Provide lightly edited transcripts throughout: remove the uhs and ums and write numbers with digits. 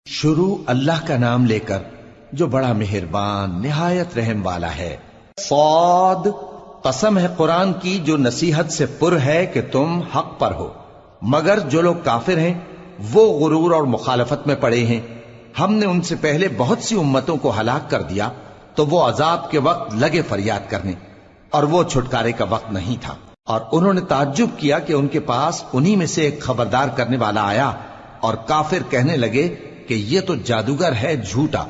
شروع اللہ کا نام لے کر جو بڑا مہربان نہایت رحم والا ہے۔ صاد، قسم ہے قرآن کی جو نصیحت سے پر ہے کہ تم حق پر ہو، مگر جو لوگ کافر ہیں وہ غرور اور مخالفت میں پڑے ہیں۔ ہم نے ان سے پہلے بہت سی امتوں کو ہلاک کر دیا تو وہ عذاب کے وقت لگے فریاد کرنے، اور وہ چھٹکارے کا وقت نہیں تھا۔ اور انہوں نے تعجب کیا کہ ان کے پاس انہی میں سے ایک خبردار کرنے والا آیا، اور کافر کہنے لگے کہ یہ تو جادوگر ہے جھوٹا،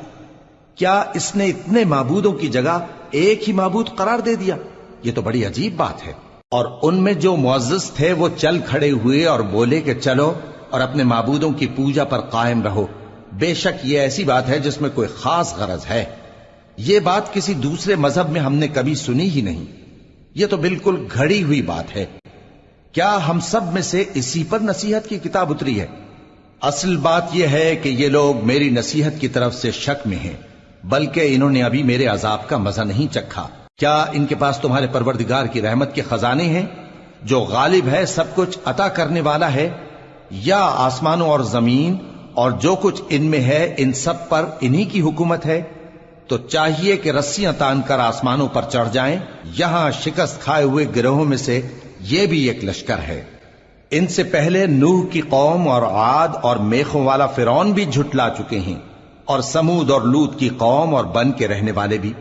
کیا اس نے اتنے معبودوں کی جگہ ایک ہی معبود قرار دے دیا؟ یہ تو بڑی عجیب بات ہے۔ اور ان میں جو معزز تھے وہ چل کھڑے ہوئے اور بولے کہ چلو اور اپنے معبودوں کی پوجا پر قائم رہو، بے شک یہ ایسی بات ہے جس میں کوئی خاص غرض ہے۔ یہ بات کسی دوسرے مذہب میں ہم نے کبھی سنی ہی نہیں، یہ تو بالکل گھڑی ہوئی بات ہے۔ کیا ہم سب میں سے اسی پر نصیحت کی کتاب اتری ہے؟ اصل بات یہ ہے کہ یہ لوگ میری نصیحت کی طرف سے شک میں ہیں، بلکہ انہوں نے ابھی میرے عذاب کا مزہ نہیں چکھا۔ کیا ان کے پاس تمہارے پروردگار کی رحمت کے خزانے ہیں جو غالب ہے، سب کچھ عطا کرنے والا ہے؟ یا آسمانوں اور زمین اور جو کچھ ان میں ہے ان سب پر انہی کی حکومت ہے؟ تو چاہیے کہ رسیاں تان کر آسمانوں پر چڑھ جائیں۔ یہاں شکست کھائے ہوئے گروہوں میں سے یہ بھی ایک لشکر ہے۔ ان سے پہلے نوح کی قوم اور عاد اور میخوں والا فرعون بھی جھٹلا چکے ہیں، اور سمود اور لوط کی قوم اور بن کے رہنے والے بھی،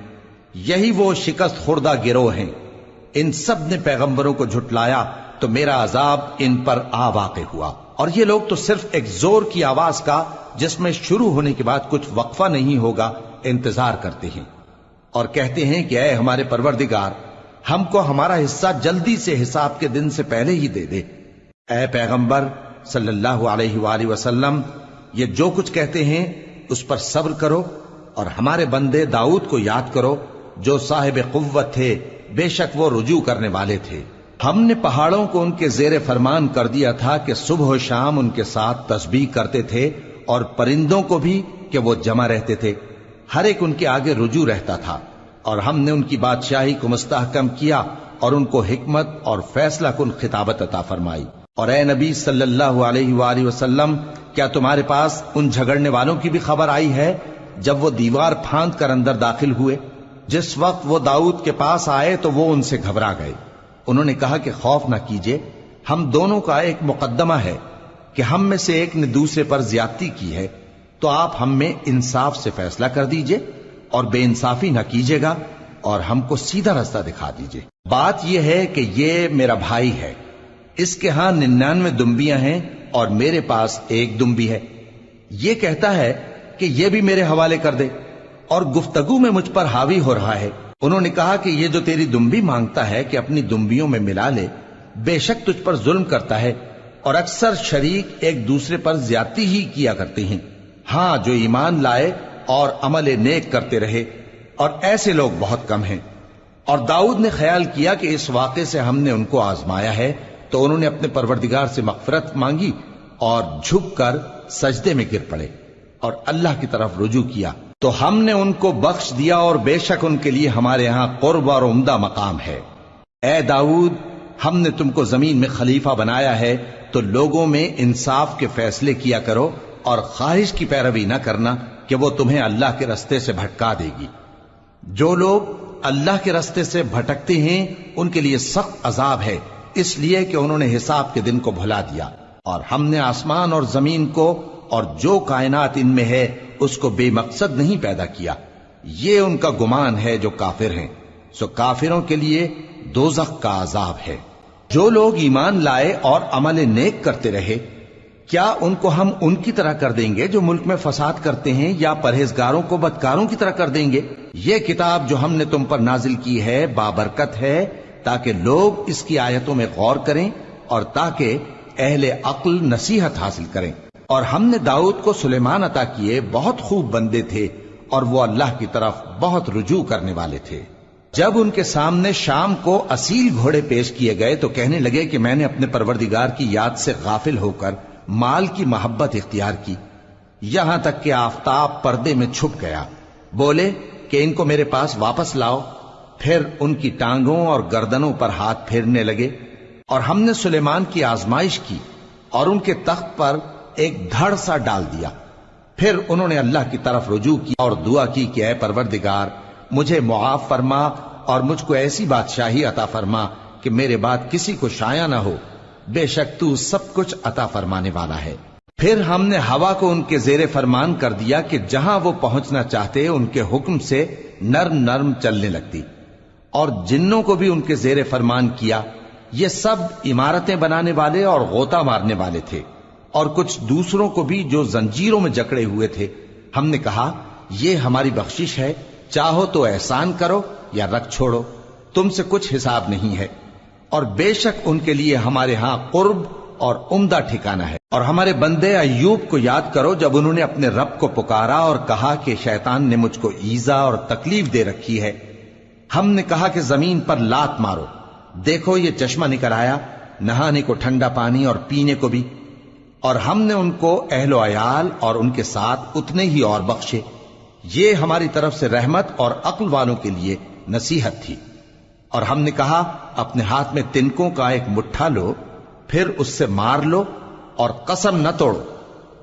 یہی وہ شکست خوردہ گروہ ہیں۔ ان سب نے پیغمبروں کو جھٹلایا تو میرا عذاب ان پر آ واقع ہوا، اور یہ لوگ تو صرف ایک زور کی آواز کا جس میں شروع ہونے کے بعد کچھ وقفہ نہیں ہوگا انتظار کرتے ہیں، اور کہتے ہیں کہ اے ہمارے پروردگار، ہم کو ہمارا حصہ جلدی سے حساب کے دن سے پہلے ہی دے دے۔ اے پیغمبر صلی اللہ علیہ وآلہ وسلم، یہ جو کچھ کہتے ہیں اس پر صبر کرو، اور ہمارے بندے داؤد کو یاد کرو جو صاحب قوت تھے، بے شک وہ رجوع کرنے والے تھے۔ ہم نے پہاڑوں کو ان کے زیر فرمان کر دیا تھا کہ صبح و شام ان کے ساتھ تسبیح کرتے تھے، اور پرندوں کو بھی کہ وہ جمع رہتے تھے، ہر ایک ان کے آگے رجوع رہتا تھا۔ اور ہم نے ان کی بادشاہی کو مستحکم کیا اور ان کو حکمت اور فیصلہ کن خطابت عطا فرمائی۔ اور اے نبی صلی اللہ علیہ وآلہ وسلم، کیا تمہارے پاس ان جھگڑنے والوں کی بھی خبر آئی ہے جب وہ دیوار پھاند کر اندر داخل ہوئے؟ جس وقت وہ داؤد کے پاس آئے تو وہ ان سے گھبرا گئے۔ انہوں نے کہا کہ خوف نہ کیجیے، ہم دونوں کا ایک مقدمہ ہے کہ ہم میں سے ایک نے دوسرے پر زیادتی کی ہے، تو آپ ہم میں انصاف سے فیصلہ کر دیجئے اور بے انصافی نہ کیجیے گا، اور ہم کو سیدھا رستہ دکھا دیجئے۔ بات یہ ہے کہ یہ میرا بھائی ہے، اس کے ہاں 99 دمبیاں ہیں اور میرے پاس ایک دمبی ہے۔ یہ کہتا ہے کہ یہ بھی میرے حوالے کر دے، اور گفتگو میں مجھ پر حاوی ہو رہا ہے۔ انہوں نے کہا کہ یہ جو تیری دمبی مانگتا ہے کہ اپنی دمبیوں میں ملا لے، بے شک تجھ پر ظلم کرتا ہے، اور اکثر شریک ایک دوسرے پر زیادتی ہی کیا کرتے ہیں۔ ہاں، جو ایمان لائے اور عمل نیک کرتے رہے، اور ایسے لوگ بہت کم ہیں۔ اور داؤد نے خیال کیا کہ اس واقعے سے ہم نے ان کو آزمایا ہے، تو انہوں نے اپنے پروردگار سے مغفرت مانگی اور جھک کر سجدے میں گر پڑے اور اللہ کی طرف رجوع کیا، تو ہم نے ان کو بخش دیا، اور بے شک ان کے لیے ہمارے ہاں قرب اور عمدہ مقام ہے۔ اے داؤد، ہم نے تم کو زمین میں خلیفہ بنایا ہے، تو لوگوں میں انصاف کے فیصلے کیا کرو، اور خواہش کی پیروی نہ کرنا کہ وہ تمہیں اللہ کے رستے سے بھٹکا دے گی۔ جو لوگ اللہ کے رستے سے بھٹکتے ہیں ان کے لیے سخت عذاب ہے، اس لیے کہ انہوں نے حساب کے دن کو بھلا دیا۔ اور ہم نے آسمان اور زمین کو اور جو کائنات ان میں ہے اس کو بے مقصد نہیں پیدا کیا، یہ ان کا گمان ہے جو کافر ہیں، سو کافروں کے لیے دوزخ کا عذاب ہے۔ جو لوگ ایمان لائے اور عمل نیک کرتے رہے، کیا ان کو ہم ان کی طرح کر دیں گے جو ملک میں فساد کرتے ہیں، یا پرہیزگاروں کو بدکاروں کی طرح کر دیں گے؟ یہ کتاب جو ہم نے تم پر نازل کی ہے بابرکت ہے، تاکہ لوگ اس کی آیتوں میں غور کریں اور تاکہ اہل عقل نصیحت حاصل کریں۔ اور ہم نے داؤد کو سلیمان عطا کیے، بہت خوب بندے تھے، اور وہ اللہ کی طرف بہت رجوع کرنے والے تھے۔ جب ان کے سامنے شام کو اصیل گھوڑے پیش کیے گئے تو کہنے لگے کہ میں نے اپنے پروردگار کی یاد سے غافل ہو کر مال کی محبت اختیار کی، یہاں تک کہ آفتاب پردے میں چھپ گیا۔ بولے کہ ان کو میرے پاس واپس لاؤ۔ پھر ان کی ٹانگوں اور گردنوں پر ہاتھ پھیرنے لگے، اور ہم نے سلیمان کی آزمائش کی اور ان کے تخت پر ایک دھڑ سا ڈال دیا۔ پھر انہوں نے اللہ کی طرف رجوع کیا اور دعا کی کہ اے پروردگار مجھے معاف فرما اور مجھ کو ایسی بادشاہی عطا فرما کہ میرے بعد کسی کو شایع نہ ہو، بے شک تو سب کچھ عطا فرمانے والا ہے۔ پھر ہم نے ہوا کو ان کے زیر فرمان کر دیا کہ جہاں وہ پہنچنا چاہتے ان کے حکم سے نرم نرم چلنے لگتی، اور جنوں کو بھی ان کے زیر فرمان کیا۔ یہ سب عمارتیں بنانے والے اور غوطہ مارنے والے تھے، اور کچھ دوسروں کو بھی جو زنجیروں میں جکڑے ہوئے تھے۔ ہم نے کہا یہ ہماری بخشش ہے، چاہو تو احسان کرو یا رکھ چھوڑو، تم سے کچھ حساب نہیں ہے، اور بے شک ان کے لیے ہمارے ہاں قرب اور عمدہ ٹھکانہ ہے۔ اور ہمارے بندے ایوب کو یاد کرو جب انہوں نے اپنے رب کو پکارا اور کہا کہ شیطان نے مجھ کو ایذا اور تکلیف دے رکھی ہے۔ ہم نے کہا کہ زمین پر لات مارو، دیکھو یہ چشمہ نکل آیا، نہانے کو ٹھنڈا پانی اور پینے کو بھی، اور ہم نے ان کو اہل و عیال اور ان کے ساتھ اتنے ہی اور بخشے۔ یہ ہماری طرف سے رحمت اور عقل والوں کے لیے نصیحت تھی۔ اور ہم نے کہا اپنے ہاتھ میں تنکوں کا ایک مٹھا لو، پھر اس سے مار لو اور قسم نہ توڑو،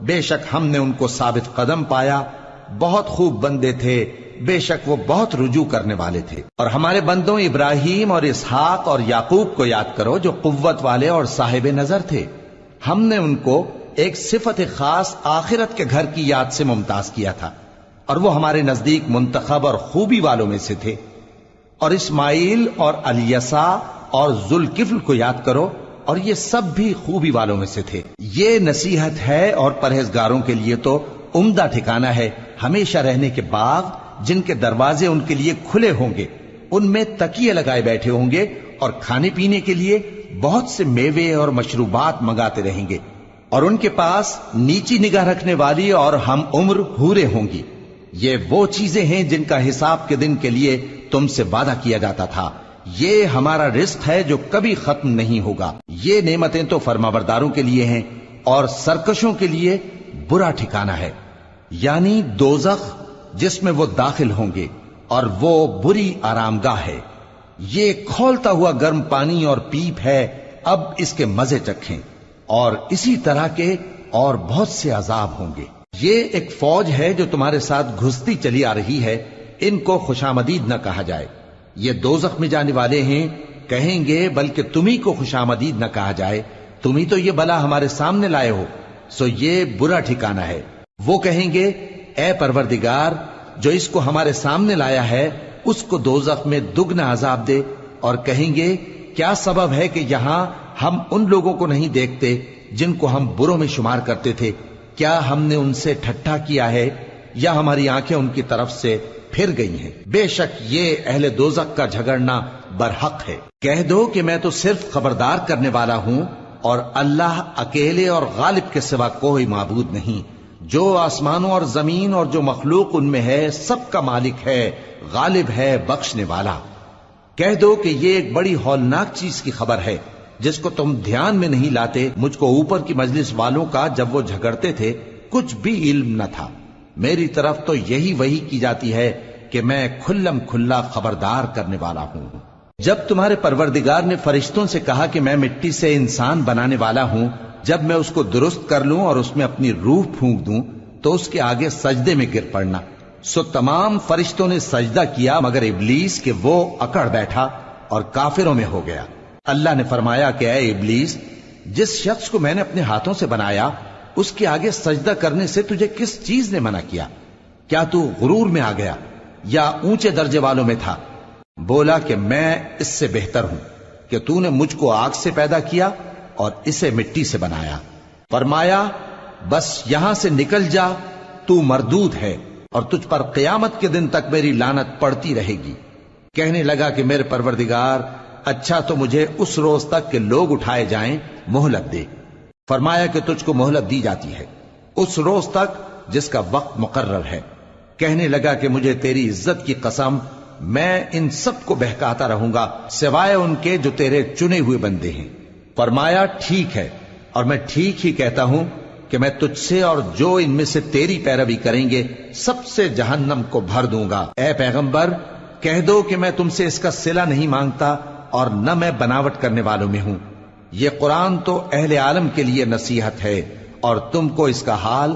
بے شک ہم نے ان کو ثابت قدم پایا، بہت خوب بندے تھے، بے شک وہ بہت رجوع کرنے والے تھے۔ اور ہمارے بندوں ابراہیم اور اسحاق اور یعقوب کو یاد کرو جو قوت والے اور صاحب نظر تھے۔ ہم نے ان کو ایک صفت خاص آخرت کے گھر کی یاد سے ممتاز کیا تھا، اور وہ ہمارے نزدیک منتخب اور خوبی والوں میں سے تھے۔ اور اسماعیل اور الیسع اور ذوالکفل کو یاد کرو، اور یہ سب بھی خوبی والوں میں سے تھے۔ یہ نصیحت ہے اور پرہیزگاروں کے لیے تو عمدہ ٹھکانہ ہے، ہمیشہ رہنے کے باغ جن کے دروازے ان کے لیے کھلے ہوں گے، ان میں تکیے لگائے بیٹھے ہوں گے، اور کھانے پینے کے لیے بہت سے میوے اور مشروبات منگاتے رہیں گے، اور ان کے پاس نیچی نگاہ رکھنے والی اور ہم عمر حوریں ہوں گی۔ یہ وہ چیزیں ہیں جن کا حساب کے دن کے لیے تم سے وعدہ کیا جاتا تھا، یہ ہمارا رزق ہے جو کبھی ختم نہیں ہوگا۔ یہ نعمتیں تو فرمانبرداروں کے لیے ہیں، اور سرکشوں کے لیے برا ٹھکانہ ہے، یعنی دوزخ جس میں وہ داخل ہوں گے، اور وہ بری آرامگاہ ہے۔ یہ کھولتا ہوا گرم پانی اور پیپ ہے، اب اس کے مزے چکھیں، اور اسی طرح کے اور بہت سے عذاب ہوں گے۔ یہ ایک فوج ہے جو تمہارے ساتھ گھستی چلی آ رہی ہے، ان کو خوشامدید نہ کہا جائے۔ یہ دوزخ میں جانے والے ہیں، کہیں گے بلکہ تمہیں کو خوشامدید نہ کہا جائے، تمہیں تو یہ بلا ہمارے سامنے لائے ہو، سو یہ برا ٹھکانہ ہے۔ وہ کہیں گے اے پروردگار جو اس کو ہمارے سامنے لایا ہے اس کو دوزخ میں دگنا عذاب دے، اور کہیں گے کیا سبب ہے کہ یہاں ہم ان لوگوں کو نہیں دیکھتے جن کو ہم بروں میں شمار کرتے تھے؟ کیا ہم نے ان سے ٹھٹھا کیا ہے یا ہماری آنکھیں ان کی طرف سے پھر گئی ہیں؟ بے شک یہ اہل دوزخ کا جھگڑنا برحق ہے۔ کہہ دو کہ میں تو صرف خبردار کرنے والا ہوں، اور اللہ اکیلے اور غالب کے سوا کوئی معبود نہیں۔ جو آسمانوں اور زمین اور جو مخلوق ان میں ہے سب کا مالک ہے، غالب ہے، بخشنے والا۔ کہہ دو کہ یہ ایک بڑی ہولناک چیز کی خبر ہے جس کو تم دھیان میں نہیں لاتے۔ مجھ کو اوپر کی مجلس والوں کا جب وہ جھگڑتے تھے کچھ بھی علم نہ تھا، میری طرف تو یہی وحی کی جاتی ہے کہ میں کھلم کھلا خبردار کرنے والا ہوں۔ جب تمہارے پروردگار نے فرشتوں سے کہا کہ میں مٹی سے انسان بنانے والا ہوں، جب میں اس کو درست کر لوں اور اس میں اپنی روح پھونک دوں تو اس کے آگے سجدے میں گر پڑنا، سو تمام فرشتوں نے سجدہ کیا مگر ابلیس کہ وہ اکڑ بیٹھا اور کافروں میں ہو گیا۔ اللہ نے فرمایا کہ اے ابلیس، جس شخص کو میں نے اپنے ہاتھوں سے بنایا اس کے آگے سجدہ کرنے سے تجھے کس چیز نے منع کیا؟ کیا تو غرور میں آ گیا یا اونچے درجے والوں میں تھا؟ بولا کہ میں اس سے بہتر ہوں کہ تو نے مجھ کو آگ سے پیدا کیا اور اسے مٹی سے بنایا۔ فرمایا بس یہاں سے نکل جا، تو مردود ہے اور تجھ پر قیامت کے دن تک میری لعنت پڑتی رہے گی۔ کہنے لگا کہ میرے پروردگار، اچھا تو مجھے اس روز تک کہ لوگ اٹھائے جائیں مہلت دے۔ فرمایا کہ تجھ کو مہلت دی جاتی ہے اس روز تک جس کا وقت مقرر ہے۔ کہنے لگا کہ مجھے تیری عزت کی قسم، میں ان سب کو بہکاتا رہوں گا سوائے ان کے جو تیرے چنے ہوئے بندے ہیں۔ فرمایا ٹھیک ہے، اور میں ٹھیک ہی کہتا ہوں کہ میں تجھ سے اور جو ان میں سے تیری پیروی کریں گے سب سے جہنم کو بھر دوں گا۔ اے پیغمبر، کہہ دو کہ میں تم سے اس کا صلہ نہیں مانگتا اور نہ میں بناوٹ کرنے والوں میں ہوں۔ یہ قرآن تو اہل عالم کے لیے نصیحت ہے، اور تم کو اس کا حال